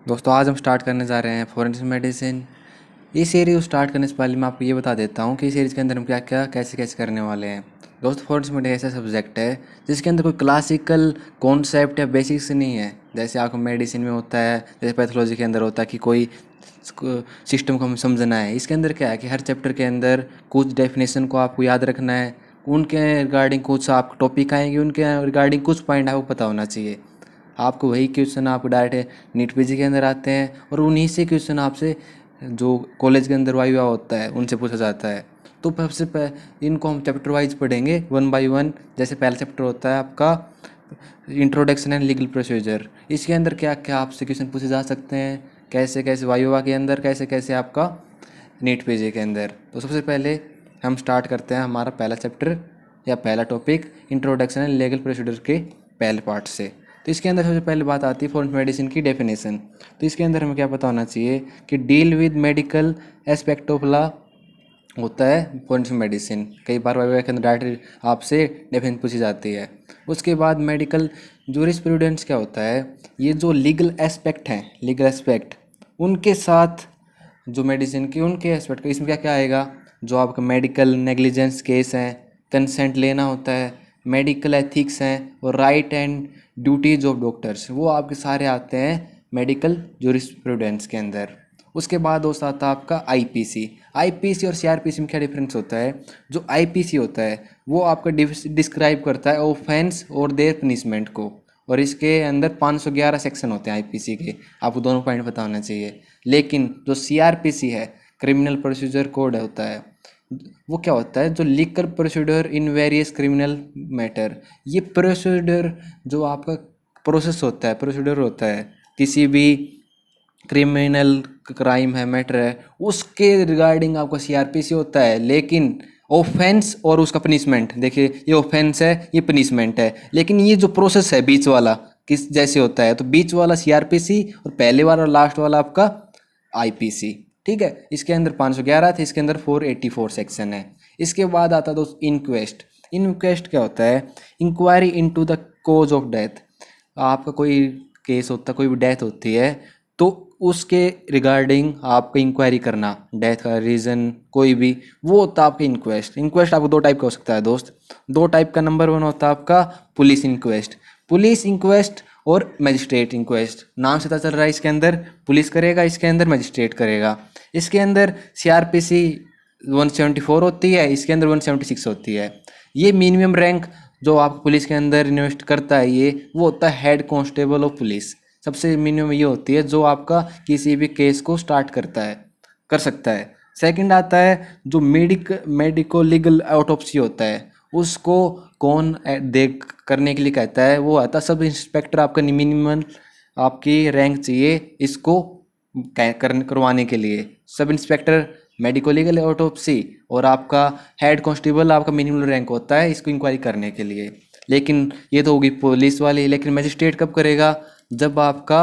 दोस्तों आज हम स्टार्ट करने जा रहे हैं फॉरेंसिक मेडिसिन। ये सीरीज स्टार्ट करने से पहले मैं आपको ये बता देता हूँ कि इस सीरीज़ के अंदर हम क्या क्या कैसे कैसे करने वाले हैं। दोस्तों फॉरेंसिक मेडिसिन ऐसा सब्जेक्ट है जिसके अंदर कोई क्लासिकल कॉन्सेप्ट या बेसिक्स नहीं है, जैसे आपको मेडिसिन में होता है, जैसे पैथोलॉजी के अंदर होता है कि कोई सिस्टम को हमें समझना है। इसके अंदर क्या है कि हर चैप्टर के अंदर कुछ डेफिनेशन को आपको याद रखना है, उनके रिगार्डिंग कुछ आप टॉपिक आएंगे, उनके रिगार्डिंग कुछ पॉइंट आपको पता होना चाहिए। आपको वही क्वेश्चन आपको डायरेक्ट नीट पीजी के अंदर आते हैं और उन्हीं से क्वेश्चन आपसे जो कॉलेज के अंदर वाइवा होता है उनसे पूछा जाता है। तो सबसे इनको हम चैप्टर वाइज पढ़ेंगे वन बाय वन। जैसे पहला चैप्टर होता है आपका इंट्रोडक्शन एंड लीगल प्रोसीजर। इसके अंदर क्या क्या आपसे क्वेश्चन पूछे जा सकते हैं, कैसे कैसे वाइवा के अंदर, कैसे कैसे आपका नीट पेजे के अंदर। तो सबसे पहले हम स्टार्ट करते हैं हमारा पहला चैप्टर या पहला topic introduction and legal procedure के पहले पार्ट से। तो इसके अंदर सबसे पहले बात आती है फॉरेंसिक मेडिसिन की डेफिनेशन। तो इसके अंदर हमें क्या पता होना चाहिए कि deal with medical aspect of law होता है फॉरेंसिक मेडिसिन। कई बार वाइवा के अंदर डायरेक्ट आपसे डेफिनेशन पूछी जाती है। उसके बाद मेडिकल जूरिस्प्रूडेंस क्या होता है, ये जो लीगल एस्पेक्ट हैं, लीगल एस्पेक्ट उनके साथ जो मेडिसिन की उनके एस्पेक्ट, इसमें क्या क्या आएगा, जो आपका मेडिकल नेग्लिजेंस केस हैं, कंसेंट लेना होता है, मेडिकल एथिक्स हैं और right and duties of doctors, वो आपके सारे आते हैं मेडिकल जूरिस्प्रूडेंस के अंदर। उसके बाद दोस्त आता है आपका आईपीसी। आईपीसी और सीआरपीसी में क्या डिफरेंस होता है, जो आईपीसी होता है वो आपका डिस्क्राइब करता है ऑफेंस और देयर पनिशमेंट को, और इसके अंदर 511 सेक्शन होते हैं आईपीसी के। आपको दोनों पॉइंट पता होना चाहिए। लेकिन जो सीआरपीसी है, क्रिमिनल प्रोसीजर कोड होता है, वो क्या होता है, जो legal procedure in various criminal matter. ये प्रोसीडर जो आपका प्रोसेस होता है, प्रोसीडर होता है किसी भी क्रिमिनल क्राइम है, मैटर है, उसके रिगार्डिंग आपका सीआरपीसी होता है। लेकिन ऑफेंस और उसका पनिशमेंट, देखिए ये ऑफेंस है, ये पनिशमेंट है, लेकिन ये जो प्रोसेस है बीच वाला किस जैसे होता है, तो बीच वाला सीआरपीसी और पहले वाला और लास्ट वाला आपका आईपीसी। ठीक है, इसके अंदर 511 थे, इसके अंदर 484 सेक्शन है। इसके बाद आता दोस्त इनक्वेस्ट। इनक्वेस्ट क्या होता है, inquiry into the cause of death. आपका कोई केस होता है, कोई भी डेथ होती है, तो उसके रिगार्डिंग आपको इंक्वायरी करना, डेथ का रीज़न कोई भी, वो होता है आपका इंक्वेस्ट। इंक्वेस्ट आपको दो टाइप का हो सकता है दोस्त। दो टाइप का, नंबर वन होता है आपका पुलिस इंक्वेस्ट। पुलिस इंक्वेस्ट और मजिस्ट्रेट इंक्वेस्ट, नाम से पता चल रहा है इसके अंदर पुलिस करेगा, इसके अंदर मजिस्ट्रेट करेगा। इसके अंदर सीआरपीसी 174 होती है, इसके अंदर 176 होती है। ये मिनिमम रैंक जो आप पुलिस के अंदर इन्वेस्ट करता है, ये वो होता है हेड कांस्टेबल ऑफ पुलिस। सबसे मिनिमम ये होती है जो आपका किसी भी केस को स्टार्ट करता है, कर सकता है। सेकंड आता है जो मेडिको लीगल ऑटोप्सी होता है, उसको कौन देख करने के लिए कहता है, वो आता है सब इंस्पेक्टर। आपका मिनिमम आपकी रैंक चाहिए इसको करवाने के लिए। Sub inspector medico legal autopsy और आपका हेड कांस्टेबल आपका मिनिमम रैंक होता है इसको इंक्वायरी करने के लिए। लेकिन ये तो होगी पुलिस वाली। लेकिन मजिस्ट्रेट कब करेगा, जब आपका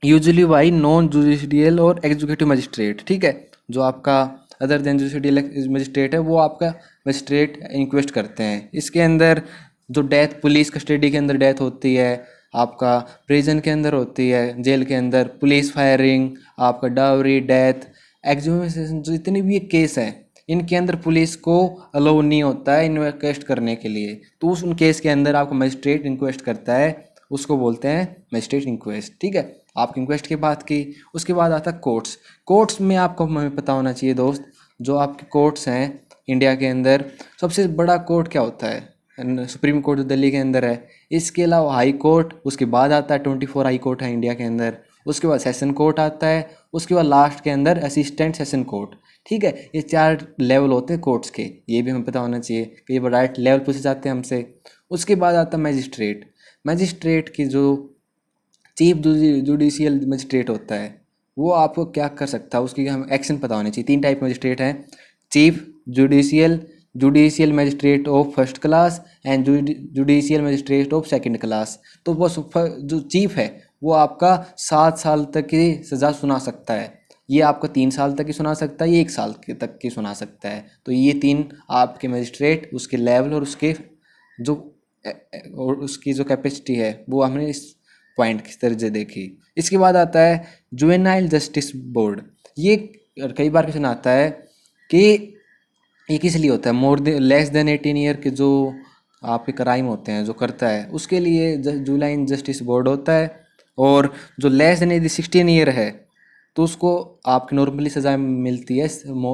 यूजुअली बाई नॉन जुडिशियल और एग्जीक्यूटिव मजिस्ट्रेट, ठीक है, जो आपका अदर देन जुडिशियल मजिस्ट्रेट है, वो आपका मजिस्ट्रेट इंक्वेस्ट करते हैं। इसके अंदर जो डेथ पुलिस कस्टडी के अंदर डेथ होती है, आपका प्रिजन के अंदर होती है, जेल के अंदर पुलिस फायरिंग, आपका डावरी, डेथ, एग्जीक्यूशन, जितने भी ये केस हैं, इनके अंदर पुलिस को अलाउ नहीं होता है इन्वेस्ट करने के लिए। तो उन केस के अंदर आपको मजिस्ट्रेट इंक्वेस्ट करता है, उसको बोलते हैं मजिस्ट्रेट इंक्वेस्ट। ठीक है, आपकी इंक्वेस्ट की बात की। उसके बाद आता है कोर्ट्स। कोर्ट्स में आपको हमें पता होना चाहिए दोस्त, जो आपके कोर्ट्स हैं इंडिया के अंदर, सबसे बड़ा कोर्ट क्या होता है, सुप्रीम कोर्ट जो दिल्ली के अंदर है। इसके अलावा हाई कोर्ट, उसके बाद आता है 24 हाई कोर्ट है इंडिया के अंदर। उसके बाद सेशन कोर्ट आता है, उसके बाद लास्ट के अंदर असिस्टेंट सेशन कोर्ट। ठीक है, ये 4 लेवल होते हैं कोर्ट्स के, ये भी हमें पता होना चाहिए कि ये राइट लेवल पूछे जाते हैं हमसे। उसके बाद आता है मजिस्ट्रेट। मजिस्ट्रेट की जो चीफ जुडिशियल मजिस्ट्रेट होता है, वो आपको क्या कर सकता है, उसकी हम एक्शन पता होने चाहिए। 3 टाइप मजिस्ट्रेट हैं, chief judicial, judicial magistrate of first class and judicial magistrate of second class. तो वो जो चीफ है वो आपका 7 साल तक की सज़ा सुना सकता है, ये आपको 3 साल तक की सुना सकता है, ये 1 साल तक की सुना सकता है। तो ये 3 आपके मजिस्ट्रेट, उसके लेवल और उसके जो और उसकी जो कैपेसिटी है वो हमने इस पॉइंट किस तरह से देखी। इसके बाद आता है जुवेनाइल जस्टिस बोर्ड। ये कई बार क्वेश्चन आता है कि ये किस लिए होता है, more than less than 18 year के जो आपके क्राइम होते हैं जो करता है उसके लिए जुवेनाइल जस्टिस बोर्ड होता है। और जो लेस देन यदि 16 ईयर है तो उसको आपकी नॉर्मली सज़ा मिलती है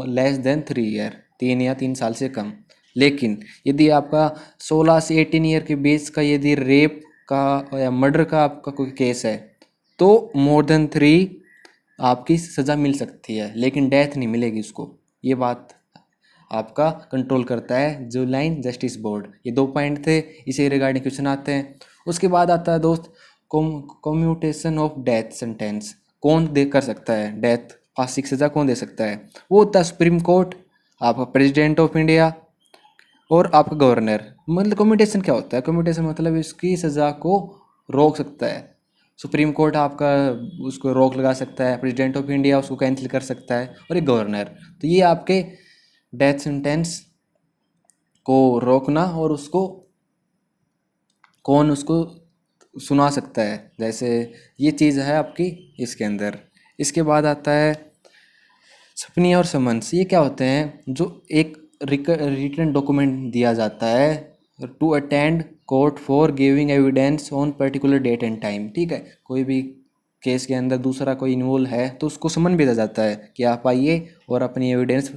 लेस देन 3 ईयर, 3 या 3 साल से कम। लेकिन यदि आपका 16 से 18 ईयर के बीच का यदि रेप का या मर्डर का आपका कोई केस है तो मोर देन 3 आपकी सज़ा मिल सकती है, लेकिन डेथ नहीं मिलेगी उसको। ये बात आपका कंट्रोल करता है जुवेनाइल जस्टिस बोर्ड। ये 2 पॉइंट थे, इसे रिगार्डिंग क्वेश्चन आते हैं। उसके बाद आता है दोस्त कम्यूटेशन ऑफ डेथ सेंटेंस। कौन दे कर सकता है डेथ, फांसी की सज़ा कौन दे सकता है? वो होता है सुप्रीम कोर्ट, आपका प्रेसिडेंट ऑफ इंडिया और आपका गवर्नर। मतलब कम्यूटेशन क्या होता है? कम्यूटेशन मतलब इसकी सज़ा को रोक सकता है। सुप्रीम कोर्ट आपका उसको रोक लगा सकता है, प्रेसिडेंट ऑफ इंडिया उसको कैंसिल कर सकता है, और एक गवर्नर। तो ये आपके डेथ सेंटेंस को रोकना और उसको कौन उसको सुना सकता है, जैसे ये चीज़ है आपकी इसके अंदर। इसके बाद आता है सपनी और समन्स। ये क्या होते हैं? जो एक रिटन डॉक्यूमेंट दिया जाता है to attend court for giving evidence on particular date and time. ठीक है, कोई भी केस के अंदर दूसरा कोई इन्वॉल्व है तो उसको समन भेजा जाता है कि आप आइए और अपनी एविडेंस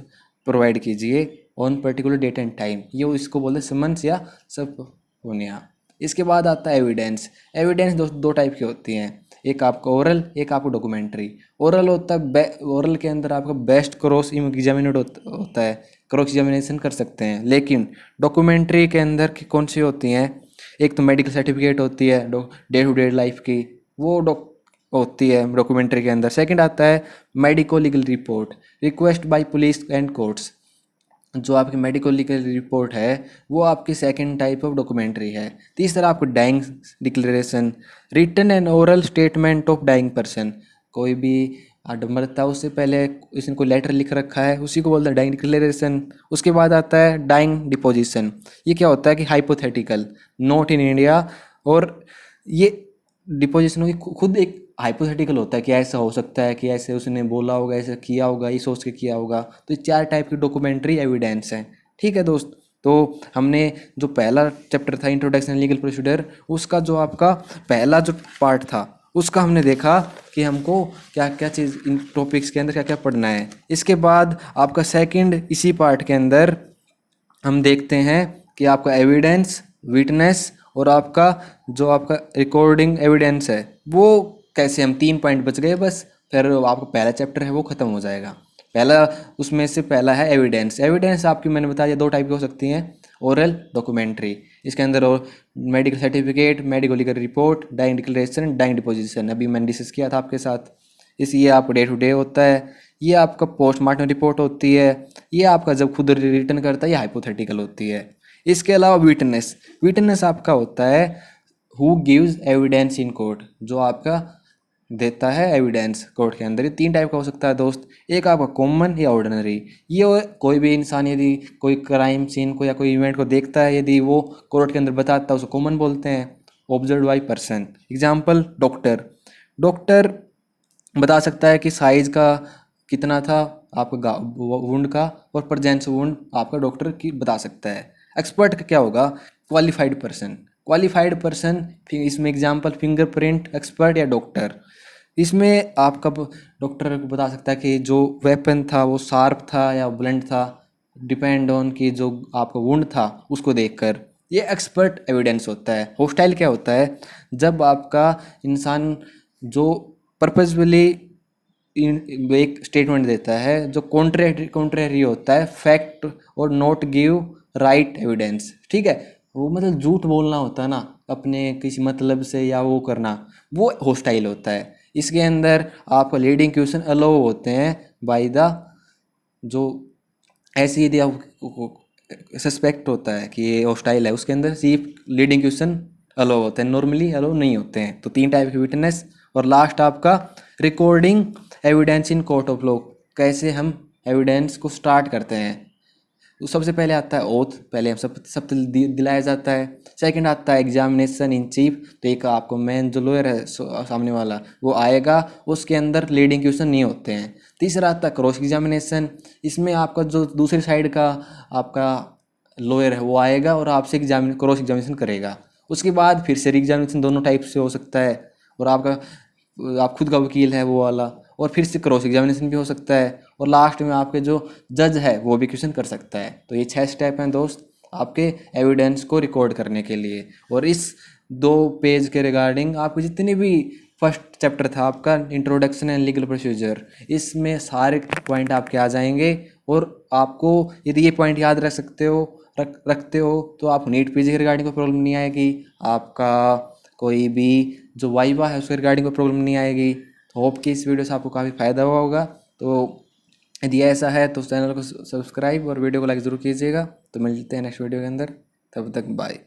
प्रोवाइड कीजिए on particular date and time. ये इसको बोलते हैं समन्स या सबपोनिया। इसके बाद आता है एविडेंस। एविडेंस दो टाइप की होती हैं, एक आपका ओरल, एक आपको डॉक्यूमेंट्री। ओरल होता है ओरल के अंदर आपका बेस्ट क्रॉस एग्जामिनेड होता है, क्रॉस एग्जामिनेशन कर सकते हैं। लेकिन डॉक्यूमेंट्री के अंदर की कौन सी होती हैं? एक तो मेडिकल सर्टिफिकेट होती है डे टू डे लाइफ की, वो होती है डॉक्यूमेंट्री के अंदर। सेकंड आता है medico legal report, request bye police and courts. जो आपकी मेडिकल लीगल रिपोर्ट है वो आपकी सेकंड टाइप ऑफ डॉक्यूमेंट्री है। तीसरा आपको dying declaration, written and oral statement of dying person. कोई भी मरता है उससे पहले इसने कोई लेटर लिख रखा है, उसी को बोलते हैं डाइंग डिक्लेरेशन। उसके बाद आता है डाइंग डिपोजिशन। ये क्या होता है कि हाइपोथेटिकल, नॉट इन इंडिया, और ये डिपोजिशन की खुद एक हाइपोथेटिकल होता है कि ऐसा हो सकता है कि ऐसे उसने बोला होगा, ऐसे किया होगा, ये सोच के किया होगा। तो ये 4 टाइप की डॉक्यूमेंट्री एविडेंस हैं। ठीक है दोस्त, तो हमने जो पहला चैप्टर था इंट्रोडक्शन लीगल प्रोसीजर, उसका जो आपका पहला जो पार्ट था उसका हमने देखा कि हमको क्या क्या चीज़ इन टॉपिक्स के अंदर क्या क्या पढ़ना है। इसके बाद आपका सेकंड इसी पार्ट के अंदर हम देखते हैं कि आपका एविडेंस, विटनेस और आपका जो आपका रिकॉर्डिंग एविडेंस है वो कैसे। हम 3 पॉइंट बच गए बस, फिर आपका पहला चैप्टर है वो ख़त्म हो जाएगा। पहला उसमें से पहला है एविडेंस। एविडेंस आपकी मैंने बताया 2 टाइप की हो सकती हैं, ओरल, डॉक्यूमेंट्री। इसके अंदर और medical certificate, medical legal report, dying declaration, dying deposition अभी मैंने डिस्कस किया था आपके साथ। इस ये आपको डे टू डे होता है, ये आपका पोस्टमार्टम रिपोर्ट होती है, ये आपका जब खुद रिटर्न करता है ये हाइपोथेटिकल होती है। इसके अलावा विटनेस, विटनेस आपका होता है who gives evidence in court, जो आपका देता है एविडेंस कोर्ट के अंदर। ये 3 टाइप का हो सकता है दोस्त, एक आपका कॉमन या ऑर्डिनरी। ये कोई भी इंसान यदि कोई क्राइम सीन को या कोई इवेंट को देखता है, यदि वो कोर्ट के अंदर बताता है उसको कॉमन बोलते हैं। Observe by person, example doctor. Doctor बता सकता है कि साइज का कितना था आपका वुंड का, और प्रेजेंस वुंड आपका डॉक्टर की बता सकता है। एक्सपर्ट का क्या होगा? Qualified person. क्वालिफाइड पर्सन इसमें एग्जांपल फिंगरप्रिंट एक्सपर्ट या डॉक्टर। इसमें आपका डॉक्टर बता सकता है कि जो वेपन था वो शार्प था या ब्लंट था, डिपेंड ऑन कि जो आपका वुंड था उसको देखकर। ये एक्सपर्ट एविडेंस होता है। होस्टाइल क्या होता है? जब आपका इंसान जो पर्पजफुली एक स्टेटमेंट देता है जो कॉन्ट्रेरी होता है फैक्ट और नॉट गिव राइट एविडेंस। ठीक है, वो मतलब झूठ बोलना होता है ना अपने किसी मतलब से, या वो करना, वो होस्टाइल होता है। इसके अंदर आपका लीडिंग क्वेश्चन अलाउ होते हैं बाय द, जो ऐसी यदि आप सस्पेक्ट होता है कि ये होस्टाइल है उसके अंदर सिर्फ लीडिंग क्वेश्चन अलाउ होते हैं, नॉर्मली अलाउ नहीं होते हैं। तो 3 टाइप की विटनेस। और लास्ट आपका recording evidence in court of law, कैसे हम एविडेंस को स्टार्ट करते हैं। तो सबसे पहले आता है ओथ, पहले हम सब दिलाया जाता है। सेकंड आता है एग्जामिनेशन इन चीफ, तो एक आपको मेन जो लॉयर है सामने वाला वो आएगा, उसके अंदर लीडिंग क्वेश्चन नहीं होते हैं। तीसरा आता है क्रॉस एग्जामिनेशन, इसमें आपका जो दूसरी साइड का आपका लॉयर है वो आएगा और आपसे क्रॉस एग्जामिनेशन करेगा। उसके बाद फिर से एग्जामिनेशन दोनों टाइप से हो सकता है, और आप खुद का वकील है वो वाला, और फिर से क्रॉस एग्जामिनेशन भी हो सकता है, और लास्ट में आपके जो जज है वो भी क्वेश्चन कर सकता है। तो ये 6 स्टेप हैं दोस्त आपके एविडेंस को रिकॉर्ड करने के लिए। और इस 2 पेज के रिगार्डिंग आपके जितने भी फर्स्ट चैप्टर था आपका इंट्रोडक्शन एंड लीगल प्रोसीजर, इसमें सारे पॉइंट आपके आ जाएंगे। और आपको यदि ये पॉइंट याद रखते हो तो आपको नीट पीजी के रिगार्डिंग कोई प्रॉब्लम नहीं आएगी, आपका कोई भी जो वाइवा है उसके रिगार्डिंग कोई प्रॉब्लम नहीं आएगी। तो होप कि इस वीडियो से आपको काफ़ी फ़ायदा हुआ होगा। तो यदि ऐसा है तो चैनल को सब्सक्राइब और वीडियो को लाइक ज़रूर कीजिएगा। तो मिलते हैं नेक्स्ट वीडियो के अंदर, तब तक बाय।